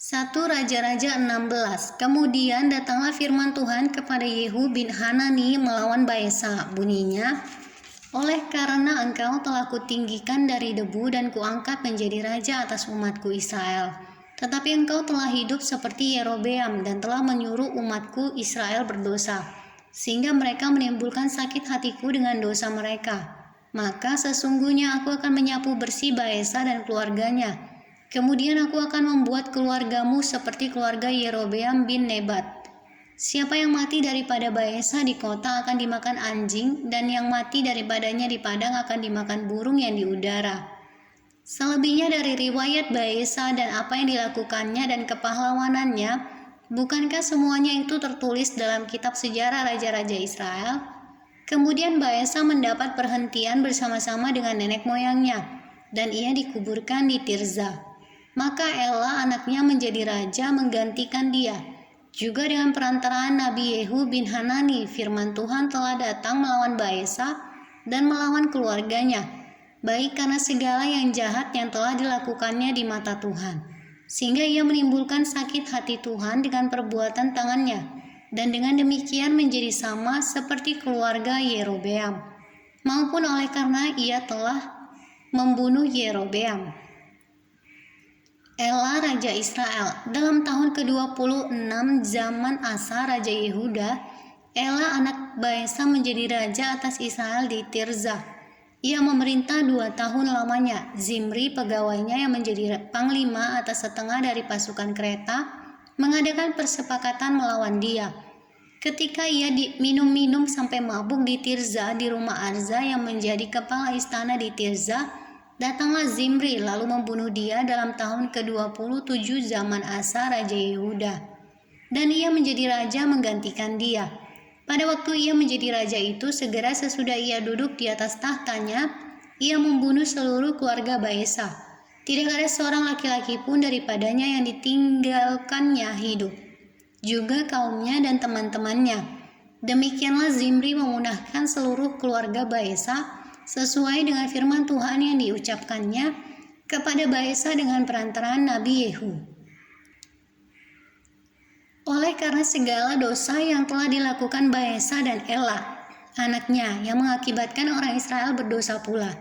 1 Raja-Raja 16. Kemudian datanglah firman Tuhan kepada Yehu bin Hanani melawan Baesa. Bunyinya, oleh karena engkau telah kutinggikan dari debu dan kuangkat menjadi raja atas umatku Israel. Tetapi engkau telah hidup seperti Yerobeam dan telah menyuruh umatku Israel berdosa, sehingga mereka menimbulkan sakit hatiku dengan dosa mereka. Maka sesungguhnya aku akan menyapu bersih Baesa dan keluarganya. Kemudian aku akan membuat keluargamu seperti keluarga Yerobeam bin Nebat. Siapa yang mati daripada Baesa di kota akan dimakan anjing, dan yang mati daripadanya di padang akan dimakan burung yang di udara. Selebihnya dari riwayat Baesa dan apa yang dilakukannya dan kepahlawanannya, bukankah semuanya itu tertulis dalam kitab sejarah Raja-Raja Israel? Kemudian Baesa mendapat perhentian bersama-sama dengan nenek moyangnya, dan ia dikuburkan di Tirza. Maka Ela anaknya menjadi raja menggantikan dia. Juga dengan perantaraan Nabi Yehu bin Hanani, firman Tuhan telah datang melawan Baesa dan melawan keluarganya, baik karena segala yang jahat yang telah dilakukannya di mata Tuhan, sehingga ia menimbulkan sakit hati Tuhan dengan perbuatan tangannya, dan dengan demikian menjadi sama seperti keluarga Yerobeam, maupun oleh karena ia telah membunuh Yerobeam. Ela Raja Israel. Dalam tahun ke-26 zaman Asa Raja Yehuda, Ela anak Baesa menjadi raja atas Israel di Tirza. Ia memerintah 2 tahun lamanya. Zimri pegawainya yang menjadi panglima atas setengah dari pasukan kereta mengadakan persepakatan melawan dia. Ketika ia minum-minum sampai mabuk di Tirza di rumah Arza yang menjadi kepala istana di Tirza, datanglah Zimri lalu membunuh dia dalam tahun ke-27 zaman Asa Raja Yehuda. Dan ia menjadi raja menggantikan dia. Pada waktu ia menjadi raja itu, segera sesudah ia duduk di atas tahtanya, ia membunuh seluruh keluarga Baesa. Tidak ada seorang laki-laki pun daripadanya yang ditinggalkannya hidup, juga kaumnya dan teman-temannya. Demikianlah Zimri memunahkan seluruh keluarga Baesa, sesuai dengan firman Tuhan yang diucapkannya kepada Baesa dengan perantaraan Nabi Yehu. Oleh karena segala dosa yang telah dilakukan Baesa dan Ela, anaknya, yang mengakibatkan orang Israel berdosa pula,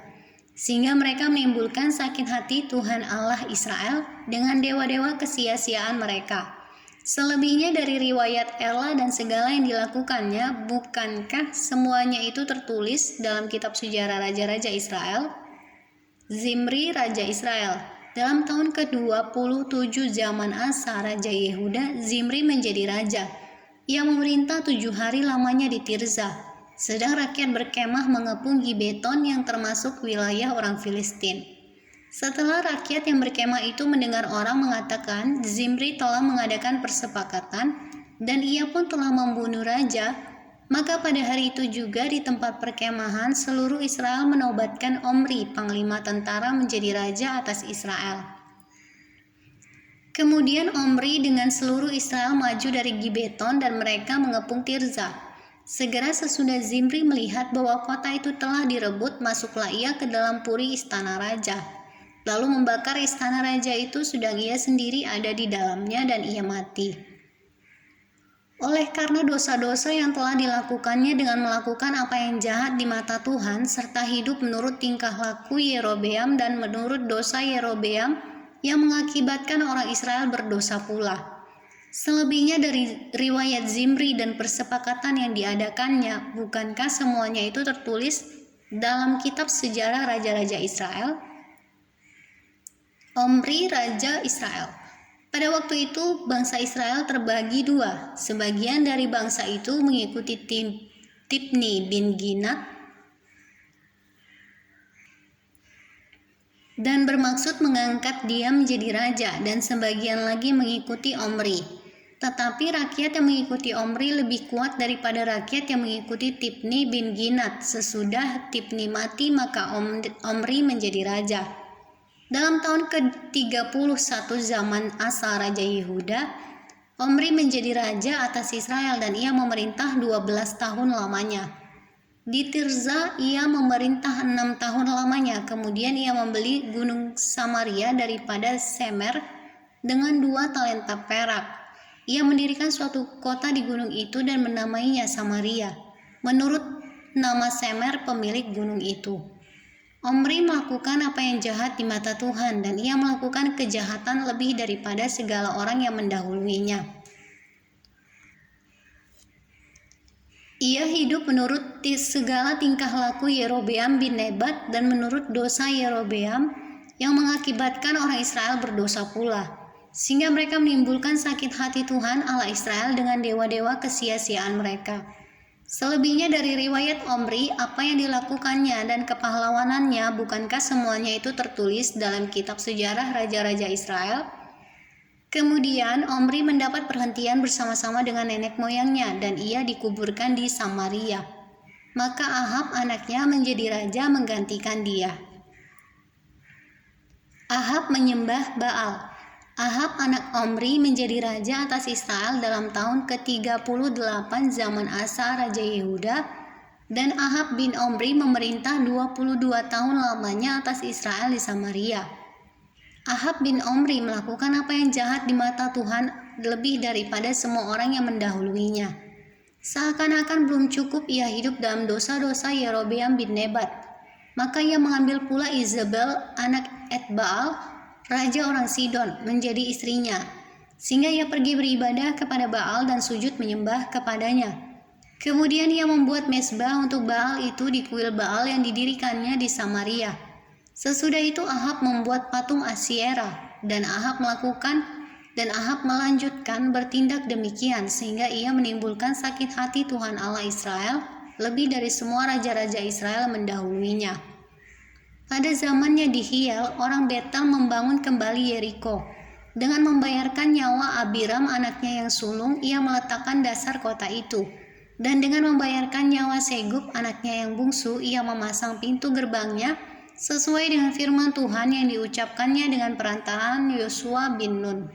sehingga mereka menimbulkan sakit hati Tuhan Allah Israel dengan dewa-dewa kesia-siaan mereka. Selebihnya dari riwayat Ela dan segala yang dilakukannya, bukankah semuanya itu tertulis dalam kitab sejarah Raja-Raja Israel? Zimri Raja Israel. Dalam tahun ke-27 zaman Asa Raja Yehuda, Zimri menjadi raja. Ia memerintah 7 hari lamanya di Tirza, sedang rakyat berkemah mengepung Gibeton yang termasuk wilayah orang Filistin. Setelah rakyat yang berkemah itu mendengar orang mengatakan Zimri telah mengadakan persepakatan dan ia pun telah membunuh raja, maka pada hari itu juga di tempat perkemahan seluruh Israel menobatkan Omri, panglima tentara, menjadi raja atas Israel. Kemudian Omri dengan seluruh Israel maju dari Gibeton dan mereka mengepung Tirza. Segera sesudah Zimri melihat bahwa kota itu telah direbut, masuklah ia ke dalam puri istana raja, lalu membakar istana raja itu sedang ia sendiri ada di dalamnya dan ia mati. Oleh karena dosa-dosa yang telah dilakukannya dengan melakukan apa yang jahat di mata Tuhan, serta hidup menurut tingkah laku Yerobeam dan menurut dosa Yerobeam yang mengakibatkan orang Israel berdosa pula. Selebihnya dari riwayat Zimri dan persepakatan yang diadakannya, bukankah semuanya itu tertulis dalam kitab sejarah Raja-Raja Israel? Omri Raja Israel. Pada waktu itu bangsa Israel terbagi 2. Sebagian dari bangsa itu mengikuti Tipni bin Ginat dan bermaksud mengangkat dia menjadi raja, dan sebagian lagi mengikuti Omri. Tetapi rakyat yang mengikuti Omri lebih kuat daripada rakyat yang mengikuti Tipni bin Ginat. Sesudah Tipni mati, maka Omri menjadi raja. Dalam tahun ke-31 zaman Asa Raja Yehuda, Omri menjadi raja atas Israel dan ia memerintah 12 tahun lamanya. Di Tirza ia memerintah 6 tahun lamanya. Kemudian ia membeli gunung Samaria daripada Semer dengan 2 talenta perak. Ia mendirikan suatu kota di gunung itu dan menamainya Samaria, menurut nama Semer pemilik gunung itu. Omri melakukan apa yang jahat di mata Tuhan, dan ia melakukan kejahatan lebih daripada segala orang yang mendahuluinya. Ia hidup menurut segala tingkah laku Yerobeam bin Nebat dan menurut dosa Yerobeam yang mengakibatkan orang Israel berdosa pula, sehingga mereka menimbulkan sakit hati Tuhan Allah Israel dengan dewa-dewa kesia-siaan mereka. Selebihnya dari riwayat Omri, apa yang dilakukannya dan kepahlawanannya, bukankah semuanya itu tertulis dalam kitab sejarah raja-raja Israel? Kemudian Omri mendapat perhentian bersama-sama dengan nenek moyangnya, dan ia dikuburkan di Samaria. Maka Ahab anaknya menjadi raja menggantikan dia. Ahab menyembah Baal. Ahab anak Omri menjadi raja atas Israel dalam tahun ke-38 zaman Asa Raja Yehuda, dan Ahab bin Omri memerintah 22 tahun lamanya atas Israel di Samaria. Ahab bin Omri melakukan apa yang jahat di mata Tuhan lebih daripada semua orang yang mendahuluinya. Seakan-akan belum cukup ia hidup dalam dosa-dosa Yerobeam bin Nebat, maka ia mengambil pula Izebel anak Etbaal, raja orang Sidon, menjadi istrinya, sehingga ia pergi beribadah kepada Baal dan sujud menyembah kepadanya. Kemudian ia membuat mezbah untuk Baal itu di kuil Baal yang didirikannya di Samaria. Sesudah itu Ahab membuat patung Asyera, dan Ahab melanjutkan bertindak demikian, sehingga ia menimbulkan sakit hati Tuhan Allah Israel lebih dari semua raja-raja Israel mendahuluinya. Pada zamannya di Hiel, orang Betel membangun kembali Yeriko. Dengan membayarkan nyawa Abiram anaknya yang sulung, ia meletakkan dasar kota itu. Dan dengan membayarkan nyawa Segub anaknya yang bungsu, ia memasang pintu gerbangnya sesuai dengan firman Tuhan yang diucapkannya dengan perantaraan Yosua bin Nun.